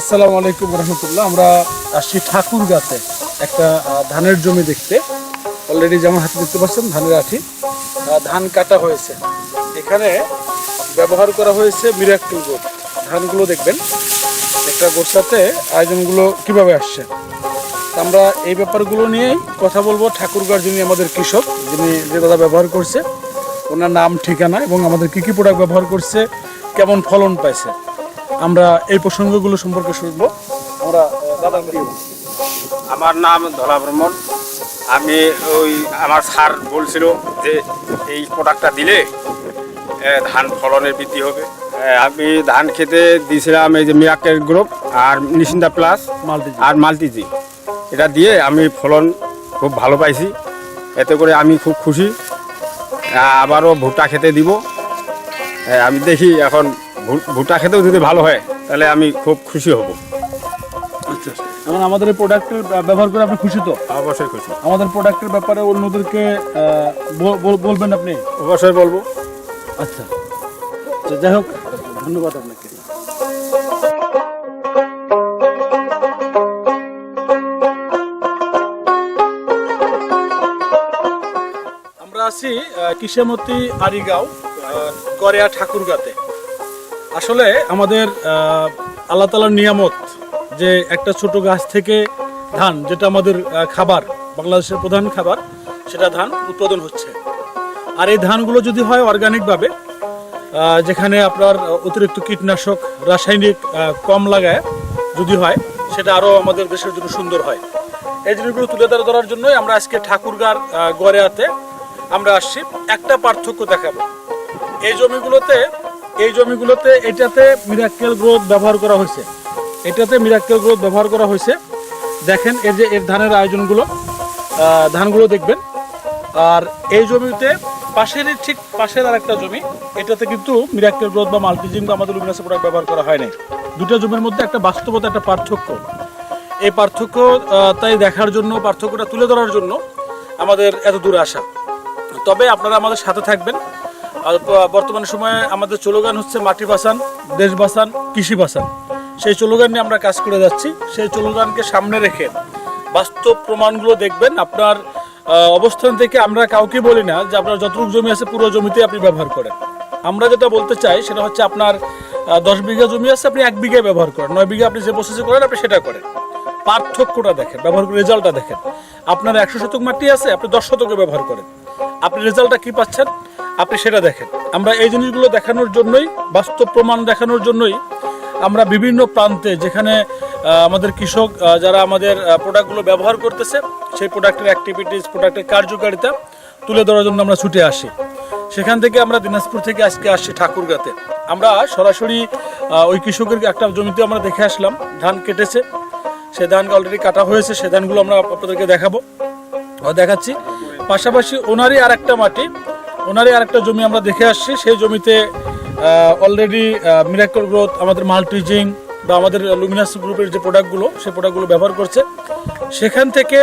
আসসালামু আলাইকুম রহমতুল্লাহ। আমরা আসছি ঠাকুরগাঁতে একটা ধানের জমি দেখতে। অলরেডি যেমন হাতে দেখতে পাচ্ছেন ধানের আঠি, ধান কাটা হয়েছে। এখানে ব্যবহার করা হয়েছে মিরাক্কেল গোট। ধানগুলো দেখবেন একটা গোছাতে আয়োজনগুলো কিভাবে আসছে। আমরা এই ব্যাপারগুলো নিয়েই কথা বলবো। ঠাকুরগাঁর যিনি আমাদের কৃষক, যিনি যে দাদা ব্যবহার করছে, ওনার নাম, ঠিকানা এবং আমাদের কী কী প্রোডাক্ট ব্যবহার করছে, কেমন ফলন পাইছে, আমরা এই প্রসঙ্গগুলো সম্পর্কে শুনবো। আমরা দাদা, আমার নাম ধলা ব্রহ্মণ। আমি আমার স্যার বলছিল যে এই প্রোডাক্টটা দিলে ধান ফলনের বৃদ্ধি হবে। আমি ধান খেতে দিয়েছিলাম এই যে মিরাক্কেল গ্রুপ আর নিশিন্দা প্লাস আর মাল্টিজি। এটা দিয়ে আমি ফলন খুব ভালো পাইছি, এতে করে আমি খুব খুশি। আবারও ভুট্টা খেতে দিব। আমি দেখি এখন ভুট্টা খেতেও যদি ভালো হয় তাহলে আমি খুব খুশি হব। আচ্ছা, এখন আমাদের এই প্রোডাক্টের ব্যবহার করে আপনি খুশি তো? অবশ্যই খুশি। আমাদের প্রোডাক্টের ব্যাপারে অন্যদেরকে বলবেন আপনি? অবশ্যই বলবো। আচ্ছা, যাই হোক, ধন্যবাদ আপনাকে। আমরা আছি কিসেমতি আরিগাঁও গড়িয়া ঠাকুরগাঁতে। আসলে আমাদের আল্লাহ তাআলার নিয়ামত যে একটা ছোট গাছ থেকে ধান, যেটা আমাদের খাবার, বাংলাদেশের প্রধান খাবার, সেটা ধান উৎপাদন হচ্ছে। আর এই ধানগুলো যদি হয় অর্গানিকভাবে, যেখানে আপনার অতিরিক্ত কীটনাশক, রাসায়নিক কম লাগায় যদি হয়, সেটা আরও আমাদের দেশের জন্য সুন্দর হয়। এই জিনিসগুলো তুলে ধরার জন্যই আমরা আজকে ঠাকুরগাঁর গড়িয়াতে আমরা আসছি। একটা পার্থক্য দেখাবো। এই জমিগুলোতে এটাতে মিরাক্কেল গ্রোথ ব্যবহার করা হয়েছে। দেখেন এর ধানের আয়োজনগুলো, ধানগুলো দেখবেন। আর এই জমিতে ঠিক পাশের আর একটা জমি, এটাতে কিন্তু মিরাক্কেল গ্রোথ বা মাল্টিজিং বা আমাদের লুমিনাস প্রোডাক্ট ব্যবহার করা হয় নাই। দুটো জমির মধ্যে একটা বাস্তবতা, একটা পার্থক্য। এই পার্থক্য তাই দেখার জন্য, পার্থক্যটা তুলে ধরার জন্য আমাদের এত দূরে আসা। তবে আপনারা আমাদের সাথে থাকবেন। আর বর্তমান সময়ে আমাদের স্লোগান হচ্ছে মাটি বাঁচান, দেশ বাঁচান, কৃষি বাঁচান। সেই স্লোগান নিয়ে আমরা কাজ করে যাচ্ছি। সেই স্লোগানকে সামনে রেখে বাস্তব প্রমাণগুলো দেখবেন। আপনার অবস্থান থেকে আমরা কাউকে বলি না যে আপনার যতটুকু জমি আছে পুরো জমিতে আপনি ব্যবহার করেন। আমরা যেটা বলতে চাই সেটা হচ্ছে আপনার 10 বিঘা জমি আছে, আপনি 1 বিঘায় ব্যবহার করেন, 9 বিঘা আপনি যে প্রসেসে করেন আপনি সেটা করেন। পার্থক্যটা দেখেন, ব্যবহার করে রেজাল্টটা দেখেন। আপনার 100 শতক মাটি আছে, আপনি 10 শতকে ব্যবহার করেন, আপনি রেজাল্টটা কি পাচ্ছেন আপনি সেটা দেখেন। আমরা এই জিনিসগুলো দেখানোর জন্যই, বাস্তব প্রমাণ দেখানোর জন্যই আমরা বিভিন্ন প্রান্তে, যেখানে আমাদের কৃষক যারা আমাদের প্রোডাক্টগুলো ব্যবহার করতেছে, সেই প্রোডাক্টের অ্যাক্টিভিটিস, প্রোডাক্টের কার্যকারিতা তুলে ধরার জন্য আমরা ছুটে আসি। সেখান থেকে আমরা দিনাজপুর থেকে আজকে আসছি ঠাকুরগাঁতে। আমরা সরাসরি ওই কৃষকের একটা জমিতে আমরা দেখে আসলাম, ধান কেটেছে, সেই ধান অলরেডি কাটা হয়েছে। সেই ধানগুলো আমরা আপনাদেরকে দেখাচ্ছি। পাশাপাশি ওনারই আর একটা জমি আমরা দেখে আসছি। সেই জমিতে অলরেডি মিরাক্কেল গ্রোথ, আমাদের মাল্টিজিং বা আমাদের লুমিনাস গ্রুপের যে প্রোডাক্টগুলো, সেই প্রোডাক্টগুলো ব্যবহার করছে। সেখান থেকে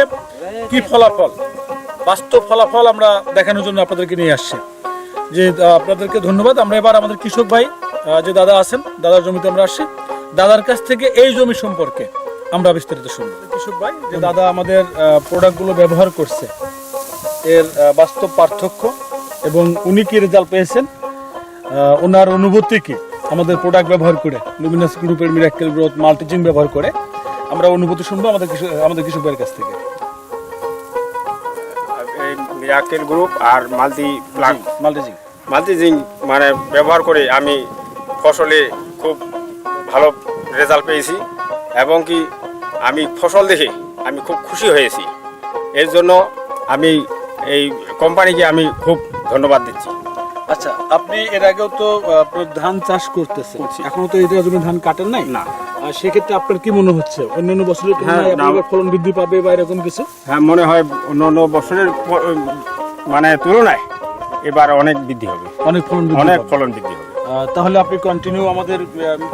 কি ফলাফল, বাস্তব ফলাফল আমরা দেখানোর জন্য আপনাদেরকে নিয়ে আসছি। যে আপনাদেরকে ধন্যবাদ। আমরা এবার আমাদের কৃষক ভাই যে দাদা আছেন, দাদার জমিতে আমরা আসছি। দাদার কাছ থেকে এই জমি সম্পর্কে আমরা বিস্তারিত শুনবো। কৃষক ভাই যে দাদা আমাদের প্রোডাক্টগুলো ব্যবহার করছে, এর বাস্তব পার্থক্য এবং উনি কি রেজাল্ট পেয়েছেন, ওনার অনুভূতি কি আমাদের প্রোডাক্ট ব্যবহার করে, লুমিনাস গ্রুপের মিরাক্কেল গ্রোথ, মাল্টিজিং ব্যবহার করে, আমরা অনুভূতি শুনবো আমাদের কৃষক ভাইয়ের কাছ থেকে। মিরাক্কেল গ্রুপ আর মাল্টিজিং মানে ব্যবহার করে আমি ফসলে খুব ভালো রেজাল্ট পেয়েছি এবং কি আমি ফসল দেখে আমি খুব খুশি হয়েছি। এর জন্য আমি এই কোম্পানিকে আমি খুব ধন্যবাদ দিচ্ছি। আচ্ছা, আপনি এর আগেও তো ধান চাষ করতেছেন, এখনো তো এটা জমি ধান কাটেন নাই না, সেক্ষেত্রে আপনার কি মনে হচ্ছে অন্যান্য বছরের তুলনায় ফলন বৃদ্ধি পাবে বা এরকম কিছু? হ্যাঁ, মনে হয় অন্যান্য বছরের মানে তুলনায় এবার অনেক বৃদ্ধি হবে, অনেক ফলন বৃদ্ধি হবে। তাহলে আপনি কন্টিনিউ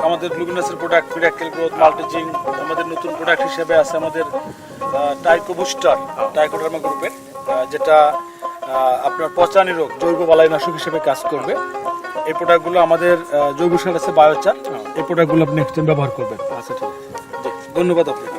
আমাদের লুমিনাসের প্রোডাক্ট, মিরাক্কেল গ্রোথ, মাল্টিজিং, আমাদের নতুন প্রোডাক্ট হিসেবে আছে আমাদের টাইকো বুস্টার, টাইকোডার্মা গ্রুপের, যেটা আপনার পচা নিরোধক জৈব বালাইনাশক হিসেবে কাজ করবে। এই প্রোডাক্টগুলো আমাদের জৈব সার আছে বায়োচার, এই প্রোডাক্টগুলো আপনি নেক্সট টাইম ব্যবহার করবেন। আচ্ছা, ঠিক আছে। ধন্যবাদ আপনাকে।